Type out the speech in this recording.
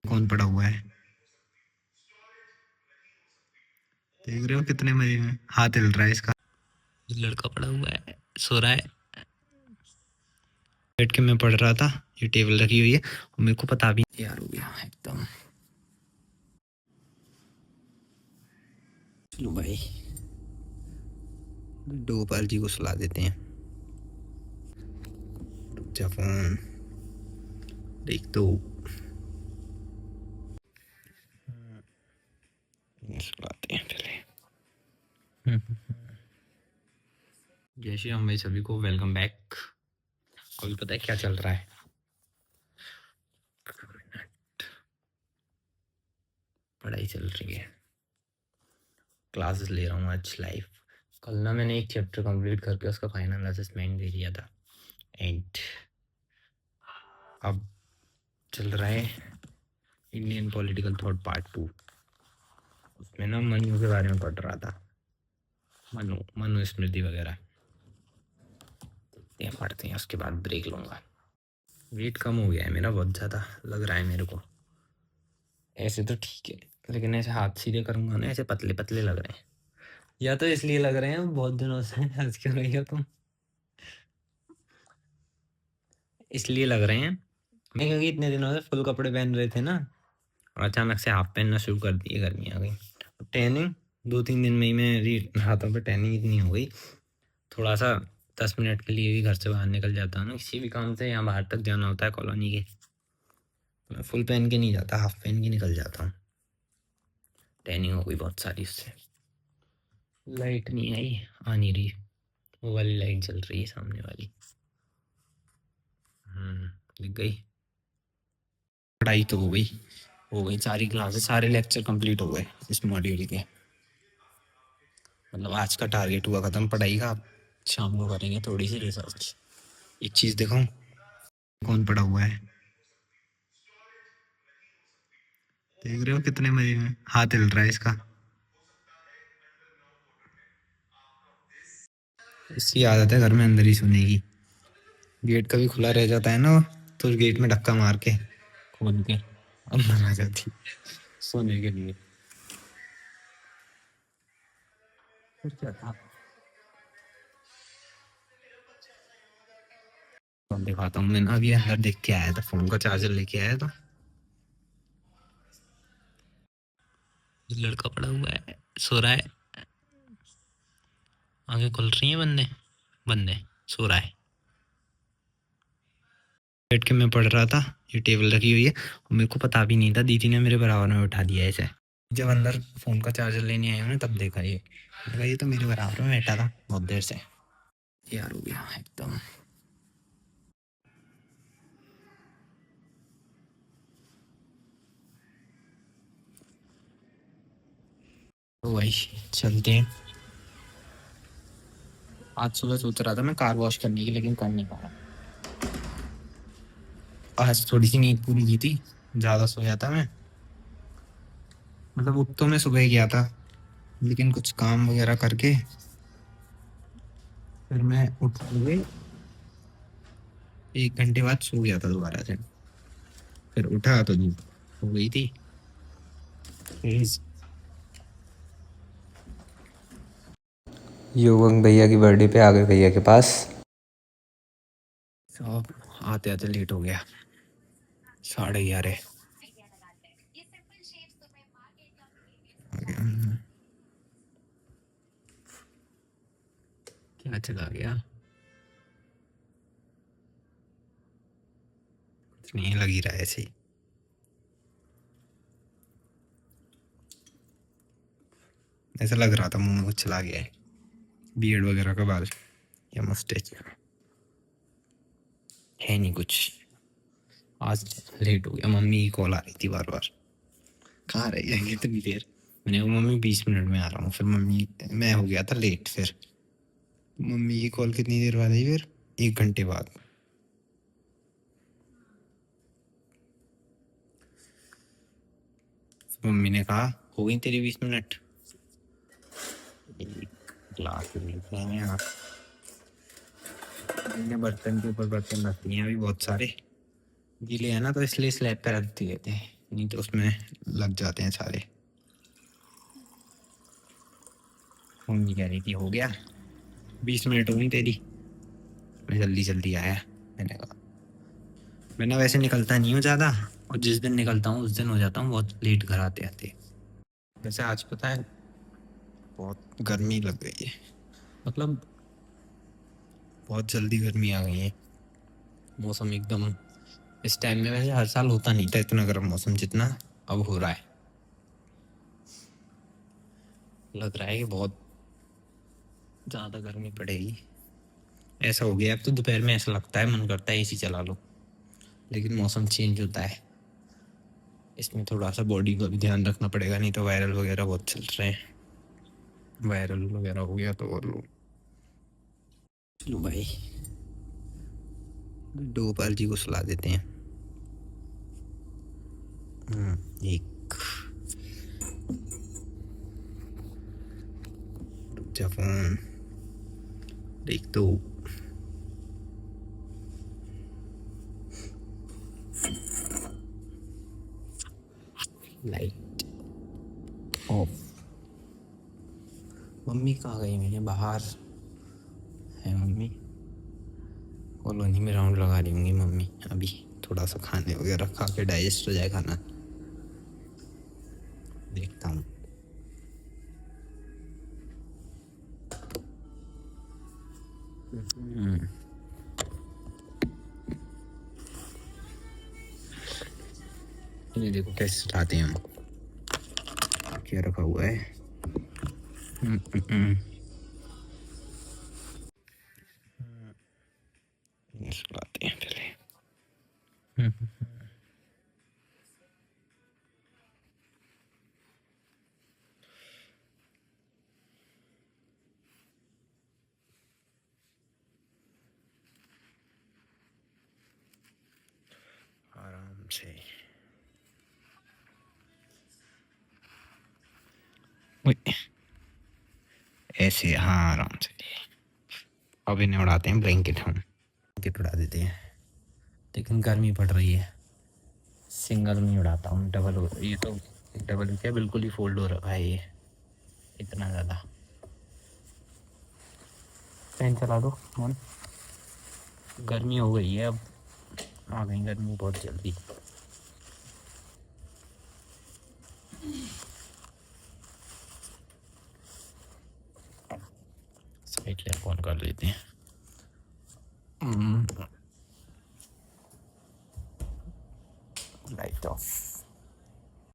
कौन पड़ा हुआ है? देख रहे हो कितने मजे में हाथ हिल रहा है इसका। लड़का पड़ा हुआ है, सो रहा है। बैठ के मैं पढ़ रहा था, ये टेबल रखी हुई है और मेरे को पता भी यार हो गया एकदम। चलो भाई, दोपहर जी को सुला देते हैं। रुक जा, फोन देख तो सुलाते हैं पहले। जय श्री राम भाई, सभी को वेलकम बैक। अभी पता है क्या चल रहा है? पढ़ाई चल रही है, क्लासेस ले रहा हूँ आज लाइव। कल ना मैंने एक चैप्टर कंप्लीट करके उसका फाइनल असेसमेंट दे दिया था एंड अब चल रहा है इंडियन पॉलिटिकल थॉट पार्ट 2। उसमें ना मनु के बारे में पढ़ रहा था, मनुस्मृति वगैरह। ये पढ़ते हैं, उसके बाद ब्रेक लूँगा। वेट कम हो गया है मेरा, बहुत ज़्यादा लग रहा है मेरे को। ऐसे तो ठीक है, लेकिन ऐसे हाथ सीधे करूँगा ना, ऐसे पतले पतले लग रहे हैं। या तो इसलिए लग रहे हैं बहुत दिनों से हंस क्यों रही हो तुम? इसलिए लग रहे हैं मैं, क्योंकि इतने दिनों से फुल कपड़े पहन रहे थे ना, और अचानक से हाफ पहनना शुरू कर दिए, गर्मी आ गई। टैनिंग 2-3 दिन में ही मेरी हाथों पे टैनिंग इतनी हो गई। थोड़ा सा 10 मिनट के लिए भी घर से बाहर निकल जाता हूँ ना किसी भी काम से, यहाँ बाहर तक जाना होता है कॉलोनी के, मैं फुल पहन के नहीं जाता, हाफ पहन के निकल जाता हूँ। टैनिंग हो गई बहुत सारी उससे। लाइट नहीं आई, आ नहीं रही, वो वाली लाइट जल रही है सामने वाली। दिख गई। पढ़ाई तो हो गई सारी क्लासेस, सारे लेक्चर कंप्लीट हो गए इस मॉड्यूल के। मतलब आज का टारगेट हुआ खत्म पढ़ाई का। शाम को करेंगे थोड़ी सी रिसर्च। एक चीज़ दिखाऊं, कौन पड़ा हुआ है? देख रहे हो कितने मजे में हाथ हिल रहा है इसका। इसकी आदत है घर में अंदर ही सोने की। गेट कभी खुला रह जाता है ना, तो गेट में धक्का मार के खोल के अंदर आ जाती सोने के लिए। फिर क्या था, फोन दिखाता हूँ। मैं ना अभी अंदर देख के आया था, फोन का चार्जर लेके आया था। लड़का पड़ा हुआ है, सो रहा है। आंखें खुल रही हैं, बंदे बंदे सो रहा है। बैठ के मैं पढ़ रहा था, ये टेबल रखी हुई है और मेरे को पता भी नहीं था, दीदी ने मेरे बराबर में उठा दिया ऐसे। जब अंदर फोन का चार्जर लेने आया हूँ ना, तब देखा ये तो मेरे बराबर में बैठा था बहुत देर से। यार हो गया एकदम। तो वही चलते हैं। आज सुबह सोच रहा था मैं कार वॉश करने की, लेकिन कर नहीं पाया। आज थोड़ी सी नींद पूरी की थी, ज़्यादा सोया था मैं। मतलब उठ तो मैं सुबह ही गया था, लेकिन कुछ काम वगैरह करके फिर मैं उठ गई। 1 घंटे बाद सो गया था दोबारा से, फिर उठा तो धूप हो गई थी तेज। युवक भैया की बर्थडे पे आ गए भैया के पास। सब आते आते लेट हो गया, 11:30 आ गया। क्या चला गया, कुछ नहीं लग ही रहा है ऐसे ही। ऐसा लग रहा था मुंह में कुछ चला गया है, बियर्ड वगैरह का बाल या मस्टेच है नहीं कुछ। आज लेट हो गया, मम्मी की कॉल आ रही थी बार बार, कहाँ रह जाएंगे इतनी देर। मैंने कहा मम्मी 20 मिनट में आ रहा हूँ, फिर मम्मी, मैं हो गया था लेट। फिर मम्मी की कॉल कितनी देर बाद आई, फिर 1 घंटे बाद। मम्मी ने कहा हो गई तेरी 20 मिनट। क्लास यहाँ बर्तन के ऊपर बर्तन रखती हैं अभी बहुत सारे, गीले है ना, तो इसलिए स्लैब पे रख दिए थे। नहीं तो उसमें लग जाते हैं सारे। मम्मी कह रही थी हो गया, 20 मिनट हो गई तेरी। मैं जल्दी जल्दी आया। मैंने कहा मैं ना वैसे निकलता नहीं हूँ ज़्यादा, और जिस दिन निकलता हूँ उस दिन हो जाता हूँ बहुत लेट घर आते आते। वैसे आज पता है बहुत गर्मी लग गई है, मतलब बहुत जल्दी गर्मी आ गई है। मौसम एकदम इस टाइम में वैसे हर साल होता नहीं था इतना गर्म मौसम जितना अब हो रहा है। लग रहा है कि बहुत ज़्यादा गर्मी पड़ेगी। ऐसा हो गया अब तो दोपहर में ऐसा लगता है मन करता है एसी चला लो, लेकिन मौसम चेंज होता है, इसमें थोड़ा सा बॉडी का भी ध्यान रखना पड़ेगा, नहीं तो वायरल वगैरह बहुत चल रहे हैं। वायरल वगैरह हो गया तो और लो। चलो भाई दोपहर जी को सुला देते हैं। एक रुक जा फोन देख तो। Light of. मम्मी कहाँ गई? मैंने बाहर है मम्मी, कॉलोनी में राउंड लगा रही होंगी मम्मी अभी, थोड़ा सा खाने वगैरह खा के डाइजेस्ट हो जाए खाना। देखता हूँ। ये देखो कैसे चलाते हैं हम, क्या रखा हुआ है। ये चलाते हैं पहले। आराम से। ऐसे हाँ आराम से। अब इन्हें उड़ाते हैं ब्लैंकेट, हम ब्लैंकेट उड़ा देते हैं, लेकिन गर्मी पड़ रही है। सिंगल नहीं उड़ाता हूँ, डबल हो, ये तो डबल क्या बिल्कुल ही फोल्ड हो रखा है ये, इतना ज़्यादा। फैन चला दो मन, गर्मी हो गई है अब, आ गई गर्मी बहुत जल्दी। साइड ले फोन कर लेते हैं।